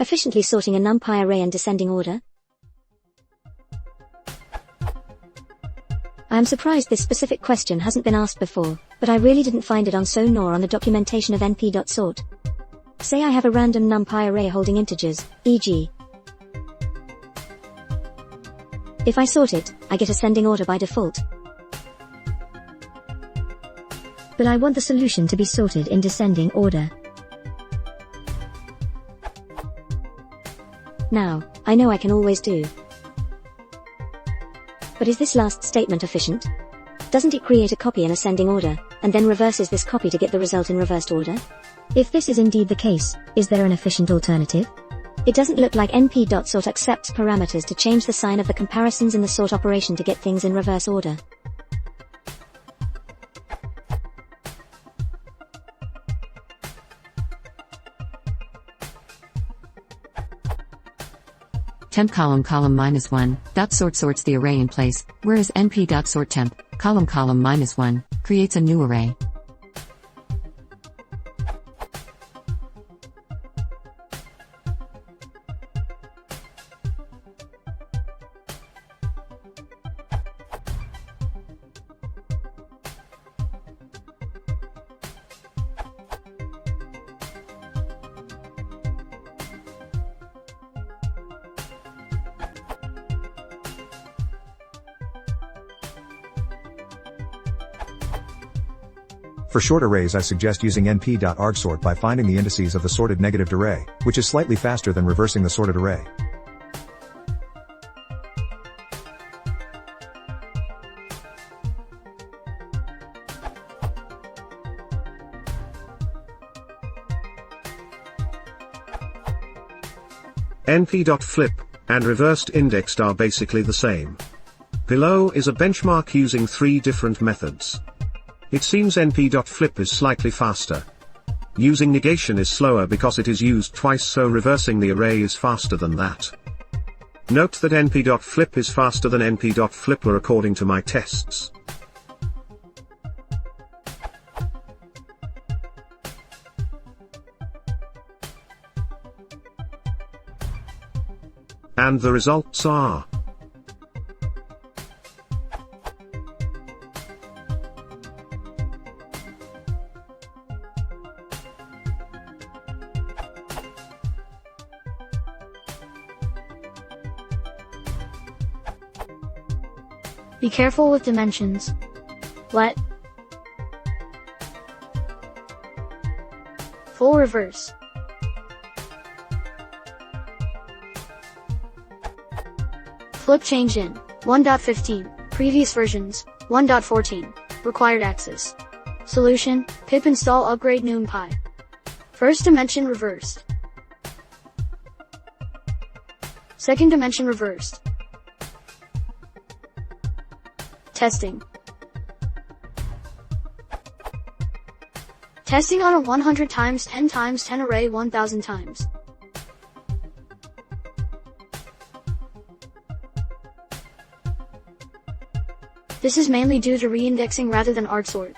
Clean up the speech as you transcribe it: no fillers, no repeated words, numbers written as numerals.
Efficiently sorting a Numpy array in descending order. I am surprised this specific question hasn't been asked before, but I really didn't find it on So nor on the documentation of np.sort. Say I have a random Numpy array holding integers, e.g. If I sort it, I get ascending order by default. But I want the solution to be sorted in descending order. Now, I know I can always do. But is this last statement efficient? Doesn't it create a copy in ascending order, and then reverses this copy to get the result in reversed order? If this is indeed the case, is there an efficient alternative? It doesn't look like np.sort accepts parameters to change the sign of the comparisons in the sort operation to get things in reverse order. Temp column -1 dot sort sorts the array in place, whereas np.sort temp column -1 creates a new array. For short arrays, I suggest using np.argsort by finding the indices of the sorted negative array, which is slightly faster than reversing the sorted array. np.flip and reversed indexed are basically the same. Below is a benchmark using 3 different methods. It seems np.flip is slightly faster. Using negation is slower because it is used twice, so reversing the array is faster than that. Note that np.flip is faster than np.flipper according to my tests. And the results are: Be careful with dimensions. Let full reverse. Flip changed in 1.15, previous versions 1.14, required access. Solution: pip install upgrade Numpy. First dimension reversed. Second dimension reversed. Testing. Testing on a 100 times 10 times 10 array 1000 times. This is mainly due to reindexing rather than argsort.